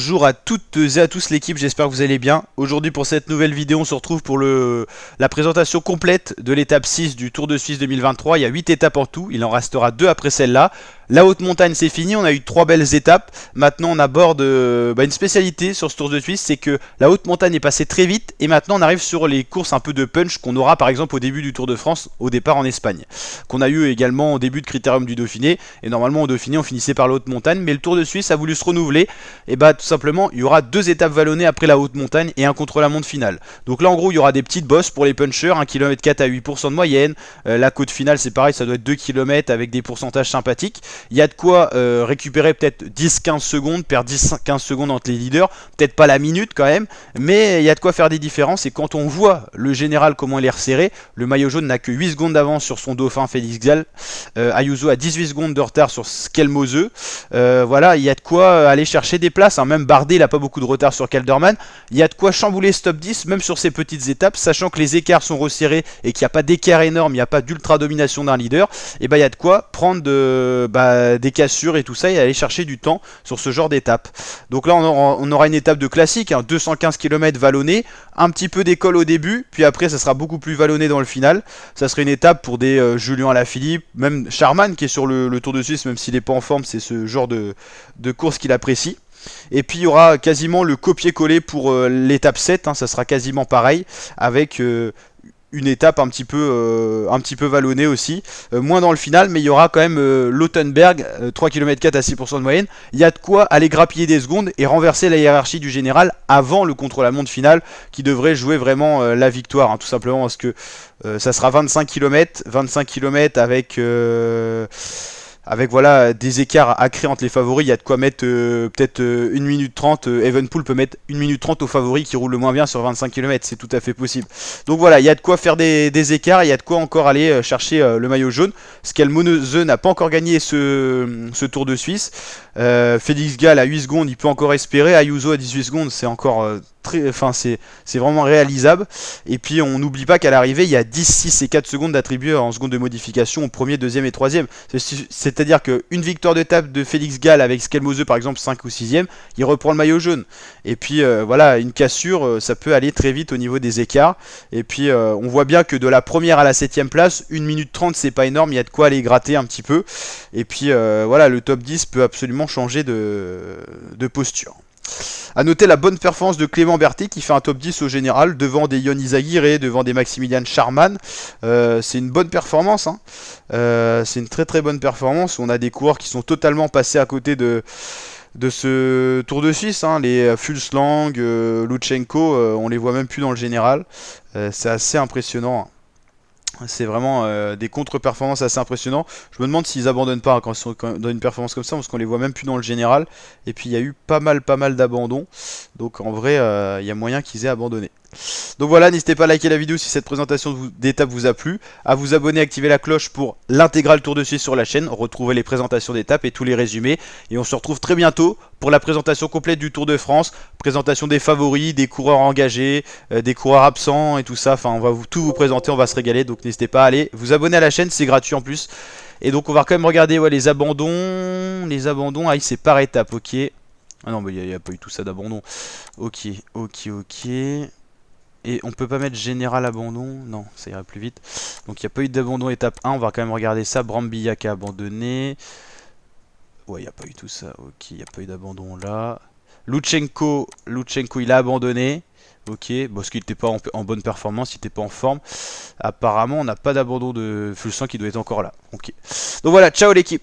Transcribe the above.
Bonjour à toutes et à tous l'équipe, j'espère que vous allez bien. Aujourd'hui pour cette nouvelle vidéo on se retrouve pour la présentation complète de l'étape 6 du Tour de Suisse 2023. Il y a 8 étapes en tout, il en restera 2 après celle-là. La haute montagne c'est fini, on a eu 3 belles étapes. Maintenant on aborde une spécialité sur ce Tour de Suisse, c'est que la haute montagne est passée très vite. Et maintenant on arrive sur les courses un peu de punch qu'on aura par exemple au début du Tour de France, au départ en Espagne. Qu'on a eu également au début de Critérium du Dauphiné. Et normalement au Dauphiné on finissait par la haute montagne, mais le Tour de Suisse a voulu se renouveler. Et bah tout simplement il y aura 2 étapes vallonnées après la haute montagne et un contre-la-montre finale. Donc là en gros il y aura des petites bosses pour les punchers, 1 km 4 à 8% de moyenne. La côte finale c'est pareil, ça doit être 2 km avec des pourcentages sympathiques. Il y a de quoi récupérer peut-être 10-15 secondes, perdre 10-15 secondes entre les leaders, peut-être pas la minute quand même, mais il y a de quoi faire des différences. Et quand on voit le général comment il est resserré, le maillot jaune n'a que 8 secondes d'avance sur son dauphin Félix Gall, Ayuso a 18 secondes de retard sur Skelmose. Voilà, il y a de quoi aller chercher des places, hein. Même Bardet il a pas beaucoup de retard sur Kelderman. Il y a de quoi chambouler ce top 10 même sur ces petites étapes, sachant que les écarts sont resserrés et qu'il n'y a pas d'écart énorme, il n'y a pas d'ultra domination d'un leader. Et bah il y a de quoi prendre des cassures et tout ça et aller chercher du temps sur ce genre d'étape. Donc là on aura une étape de classique, hein, 215 km vallonné, un petit peu d'école au début, puis après ça sera beaucoup plus vallonné dans le final. Ça serait une étape pour des Julien Alaphilippe, même Charman qui est sur le Tour de Suisse, même s'il n'est pas en forme, c'est ce genre de course qu'il apprécie. Et puis il y aura quasiment le copier-coller pour l'étape 7, hein, ça sera quasiment pareil, avec une étape un petit peu vallonnée aussi, moins dans le final, mais il y aura quand même Lautenberg, 3 km 4 à 6% de moyenne. Il y a de quoi aller grappiller des secondes et renverser la hiérarchie du général avant le contre-la-montre final qui devrait jouer vraiment la victoire, hein, tout simplement parce que ça sera 25 km avec voilà des écarts à créer entre les favoris. Il y a de quoi mettre peut-être 1 minute 30, Evenepoel peut mettre 1 minute 30 aux favoris qui roulent le moins bien sur 25 km, c'est tout à fait possible. Donc voilà, il y a de quoi faire des écarts, il y a de quoi encore aller chercher le maillot jaune. Skelmose n'a pas encore gagné ce Tour de Suisse. Félix Gall à 8 secondes, il peut encore espérer. Ayuso à 18 secondes, c'est encore c'est vraiment réalisable. Et puis on n'oublie pas qu'à l'arrivée il y a 10, 6 et 4 secondes d'attribuer en seconde de modification au premier, deuxième et troisième. C'est-à-dire qu'une victoire d'étape de Félix Gall avec Skelmose par exemple 5 ou 6ème, il reprend le maillot jaune. Et puis voilà, une cassure, ça peut aller très vite au niveau des écarts. Et puis on voit bien que de la première à la 7ème place, 1 minute 30 c'est pas énorme, il y a de quoi aller gratter un petit peu. Et puis voilà, le top 10 peut absolument changer de posture. A noter la bonne performance de Clément Berthet qui fait un top 10 au général devant des Ion Izagirre, devant des Maximilian Charman. C'est une bonne performance, hein. C'est une très très bonne performance. On a des coureurs qui sont totalement passés à côté de ce Tour de Suisse, hein. Les Fulslang, Lutsenko, on les voit même plus dans le général. C'est assez impressionnant, hein. C'est vraiment des contre-performances assez impressionnants. Je me demande s'ils abandonnent pas, hein, quand ils sont dans une performance comme ça, parce qu'on les voit même plus dans le général. Et puis il y a eu pas mal d'abandons. Donc en vrai, il y a moyen qu'ils aient abandonné. Donc voilà, n'hésitez pas à liker la vidéo si cette présentation d'étape vous a plu, à vous abonner, activer la cloche pour l'intégral Tour de Suisse sur la chaîne, retrouver les présentations d'étapes et tous les résumés. Et on se retrouve très bientôt pour la présentation complète du Tour de France, présentation des favoris, des coureurs engagés, des coureurs absents et tout ça. Enfin, on va tout vous présenter, on va se régaler. Donc n'hésitez pas à aller vous abonner à la chaîne, c'est gratuit en plus. Et donc on va quand même regarder les abandons. Les abandons, ah c'est par étape, ok. Ah non, mais il n'y a pas eu tout ça d'abandon. Ok. Et on peut pas mettre général abandon, non, ça ira plus vite. Donc il n'y a pas eu d'abandon étape 1, on va quand même regarder ça. Brambilla qui a abandonné. Ouais, il n'y a pas eu tout ça, ok, il n'y a pas eu d'abandon là. Lutsenko, il a abandonné. Ok, parce qu'il n'était pas en bonne performance, il n'était pas en forme. Apparemment, on n'a pas d'abandon de Fulsan qui doit être encore là. Ok. Donc voilà, ciao l'équipe.